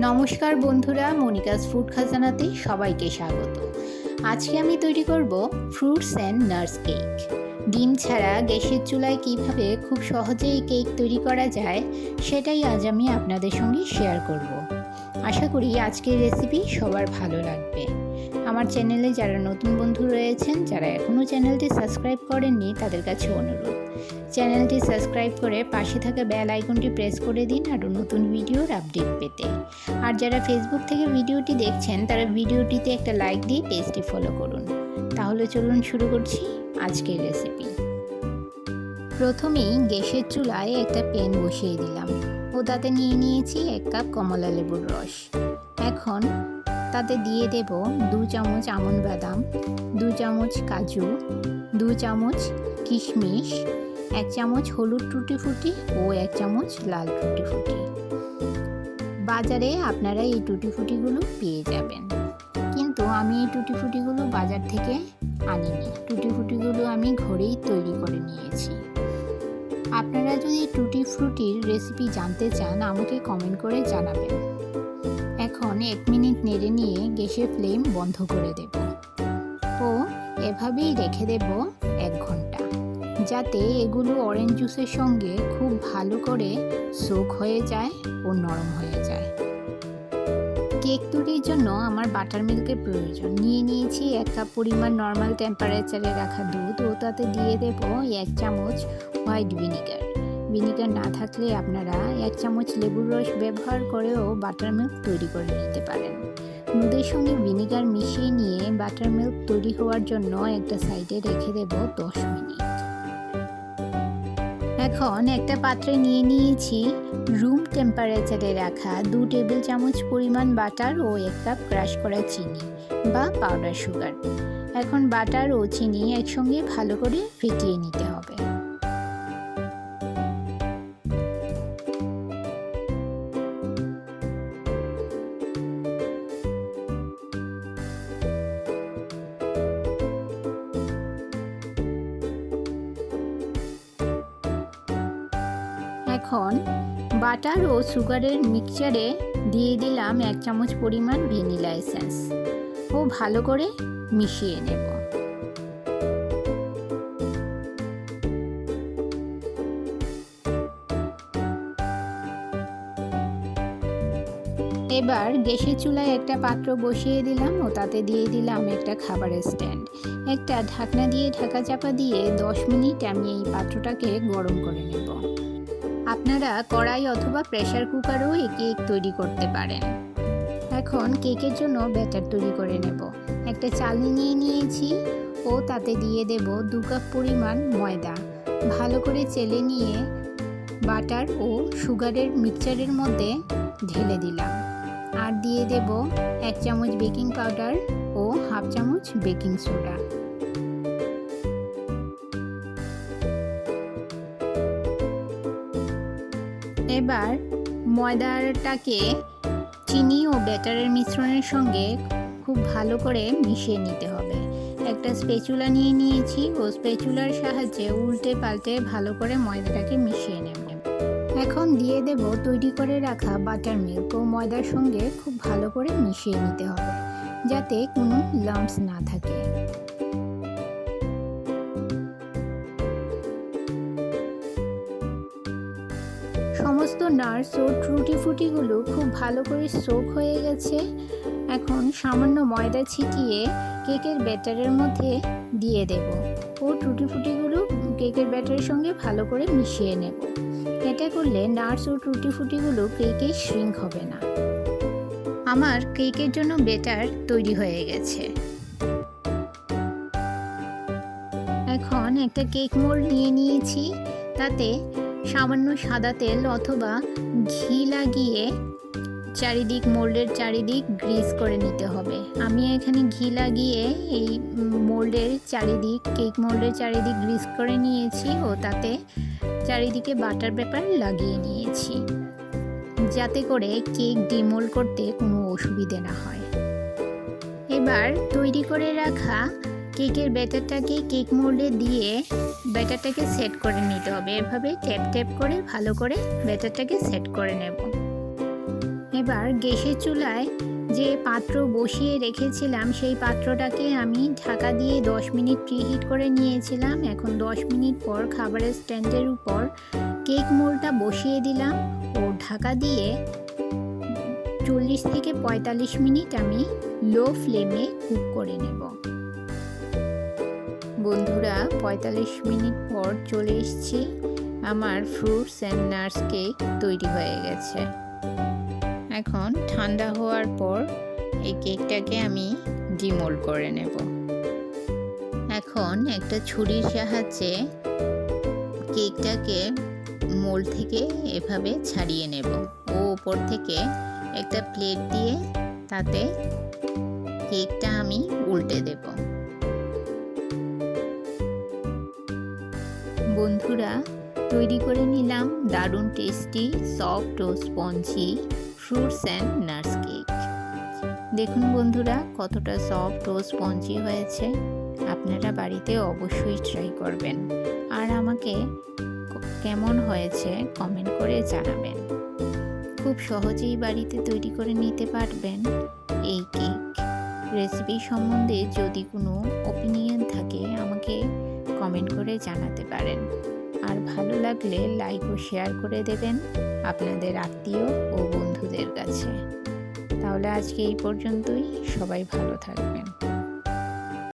নমস্কার বন্ধুরা, Monica's food খাজানাতে সবাইকে স্বাগত। আজকে আমি তৈরি করব ফ্রুটস অ্যান্ড নাটস কেক। ডিম ছাড়া গ্যাসের চুলায় কিভাবে খুব সহজেই কেক তৈরি করা যায় সেটাই আজ আমি আপনাদের সঙ্গে শেয়ার করব। আশা করি আজকের রেসিপি সবার ভালো লাগবে। আমার চ্যানেলে যারা নতুন বন্ধু রয়েছেন, যারা এখনও চ্যানেলটি সাবস্ক্রাইব করেননি, তাদের কাছে অনুরোধ, চ্যানেলটি সাবস্ক্রাইব করে পাশে থাকা বেল আইকনটি প্রেস করে দিন আরও নতুন ভিডিওর আপডেট পেতে। আর যারা ফেসবুক থেকে ভিডিওটি দেখছেন, তারা ভিডিওটিতে একটা লাইক দিয়ে পেজটি ফলো করুন। তাহলে চলুন শুরু করছি আজকের রেসিপি। প্রথমেই গ্যাসের চুলায় একটা প্যান বসিয়ে দিলাম ও তাতে নিয়ে নিয়েছি 1 কাপ কমলা লেবুর রস। এখন তাতে দিয়ে দেব 2 চামচ আমন্ড বাদাম, 2 চামচ কাজু, 2 চামচ কিশমিশ, 1 চামচ হলুদ টুটি ফুটি ও 1 চামচ লাল টুটি ফুটি। বাজারে আপনারা এই টুটি ফুটিগুলো পেয়ে যাবেন, কিন্তু আমি এই টুটি ফুটিগুলো বাজার থেকে আনিনি। টুটি ফুটিগুলো আমি ঘরেই তৈরি করে নিয়েছি। আপনারা যদি টুটি ফ্রুটির রেসিপি জানতে চান, আমাকে কমেন্ট করে জানাবেন। এখন 1 মিনিট নেড়ে নিয়ে গ্যাসের ফ্লেম বন্ধ করে দেব ও এভাবেই রেখে দেব 1 ঘন্টা, যাতে এগুলো অরেঞ্জ জুসের সঙ্গে খুব ভালো করে সোক হয়ে যায় ও নরম হয়ে যায়। কেক তৈরির জন্য আমার বাটার মিল্কের প্রয়োজন। নিয়ে নিয়েছি 1 কাপ পরিমাণ নর্মাল টেম্পারেচারে রাখা দুধ ও তাতে দিয়ে দেব 1 চামচ হোয়াইট ভিনিগার। ভিনিগার না থাকলে আপনারা 1 চামচ লেবুর রস ব্যবহার করেও বাটার মিল্ক তৈরি করে নিতে পারেন। দুধের সঙ্গে ভিনিগার মিশিয়ে নিয়ে বাটার মিল্ক তৈরি হওয়ার জন্য একটা সাইডে রেখে দেব 10 মিনিট। এখন একটা পাত্রে নিয়ে নিয়েছি রুম টেম্পারেচারে রাখা 2 টেবিল চামচ পরিমাণ বাটার ও 1 কাপ ক্রাশ করা চিনি বা পাউডার সুগার। এখন বাটার ও চিনি একসঙ্গে ভালো করে ফেটিয়ে নিতে হবে। এখন বাটার ও সুগারের মিক্সচারে দিয়ে দিলাম 1 চামচ পরিমাণ ভ্যানিলা এসেন্স ও ভালো করে মিশিয়ে নেব। এবার গ্যাসের চুলায় একটা পাত্র বসিয়ে দিলাম ও তাতে দিয়ে দিলাম একটা খাবারের স্ট্যান্ড। একটা ঢাকনা দিয়ে ঢাকা চাপা দিয়ে 10 মিনিট আমি এই পাত্রটাকে গরম করে নেব। আপনারা কড়াই অথবা প্রেসার কুকারও এই কেক তৈরি করতে পারেন। এখন কেকের জন্য ব্যাটার তৈরি করে নেব। একটা চালনি নিয়ে নিয়েছি ও তাতে দিয়ে দেব 2 কাপ পরিমাণ ময়দা। ভালো করে চেলে নিয়ে বাটার ও সুগারের মিক্সচারের মধ্যে ঢেলে দিলাম। আর দিয়ে দেব 1 চামচ বেকিং পাউডার ও হাফ চামচ বেকিং সোডা। এবার ময়দাটাকে চিনি ও ব্যাটারের মিশ্রণের সঙ্গে খুব ভালো করে মিশিয়ে নিতে হবে। একটা স্প্যাচুলা নিয়ে নিয়েছি ও স্প্যাচুলার সাহায্যে উল্টে পাল্টে ভালো করে ময়দাটাকে মিশিয়ে নেব। এখন দিয়ে দেব তৈরি করে রাখা বাটার মিল্ক ও ময়দার সঙ্গে খুব ভালো করে মিশিয়ে নিতে হবে, যাতে কোনো লাম্পস না থাকে। সমস্ত নাটস ও টুটি ফুটিগুলো খুব ভালো করে সোক হয়ে গেছে। এখন সামান্য ময়দা ছিটিয়ে কেকের ব্যাটারের মধ্যে দিয়ে দেব ও টুটি ফুটিগুলো কেকের ব্যাটারের সঙ্গে ভালো করে মিশিয়ে নেব। এটা করলে নাটস ও টুটি ফুটিগুলো কেকে শ্রিঙ্ক হবে না। আমার কেকের জন্য ব্যাটার তৈরি হয়ে গেছে। এখন একটা কেক মোল্ড নিয়ে নিয়েছি, তাতে সামান্য সাদা তেল অথবা ঘি লাগিয়ে চারিদিক মোল্ডের চারিদিক গ্রিস করে নিতে হবে। আমি এখানে ঘি লাগিয়ে এই মোল্ডের চারিদিক কেক মোল্ডের চারিদিক গ্রিস করে নিয়েছি ও তাতে চারিদিকে বাটার পেপার লাগিয়ে নিয়েছি, যাতে করে কেক ডিমোল্ড করতে কোনো অসুবিধে না হয়। এবার তৈরি করে রাখা কেকের ব্যাটারটাকে কেক মোল্ডে দিয়ে ব্যাটারটাকে সেট করে নিতে হবে। এভাবে ট্যাপ ট্যাপ করে ভালো করে ব্যাটারটাকে সেট করে নেব। এবার গ্যাসের চুলায় যে পাত্র বসিয়ে রেখেছিলাম সেই পাত্রটাকে আমি ঢাকা দিয়ে 10 মিনিট প্রিহিট করে নিয়েছিলাম। এখন 10 মিনিট পর খাবারের স্ট্যান্ডের উপর কেক মোল্ডটা বসিয়ে দিলাম ও ঢাকা দিয়ে 40 থেকে 45 মিনিট আমি লো ফ্লেমে কুক করে নেব। বন্ধুরা 45 মিনিট পর চলে এসেছি, আমার ফ্রুটস অ্যান্ড নাটস কেক তৈরি হয়ে গেছে। এখন ঠান্ডা হওয়ার পর এই কেকটাকে আমি ডিমোল্ড করে নেব। এখন একটা ছুরির সাহায্যে কেকটাকে মোল্ড থেকে এভাবে ছাড়িয়ে নেব ও উপর থেকে একটা প্লেট দিয়ে তাতে কেকটা আমি উল্টে দেব। বন্ধুরা তৈরি করে নিলাম দারুণ টেস্টি সফট ও spongy fruits and nuts cake. দেখুন বন্ধুরা কতটা সফট ও স্পঞ্জি হয়েছে। আপনারা বাড়িতে অবশ্যই ট্রাই করবেন আর আমাকে কেমন হয়েছে কমেন্ট করে জানাবেন। খুব সহজেই বাড়িতে তৈরি করে নিতে পারবেন এই কেক। রেসিপি সম্বন্ধে যদি কোনো ওপিনিয়ন থাকে আমাকে কমেন্ট করে জানাতে পারেন। আর ভালো লাগলে লাইক ও শেয়ার করে দেবেন আপনাদের আত্মীয় ও বন্ধুদের কাছে। তাহলে আজকে এই পর্যন্তই, সবাই ভালো থাকবেন।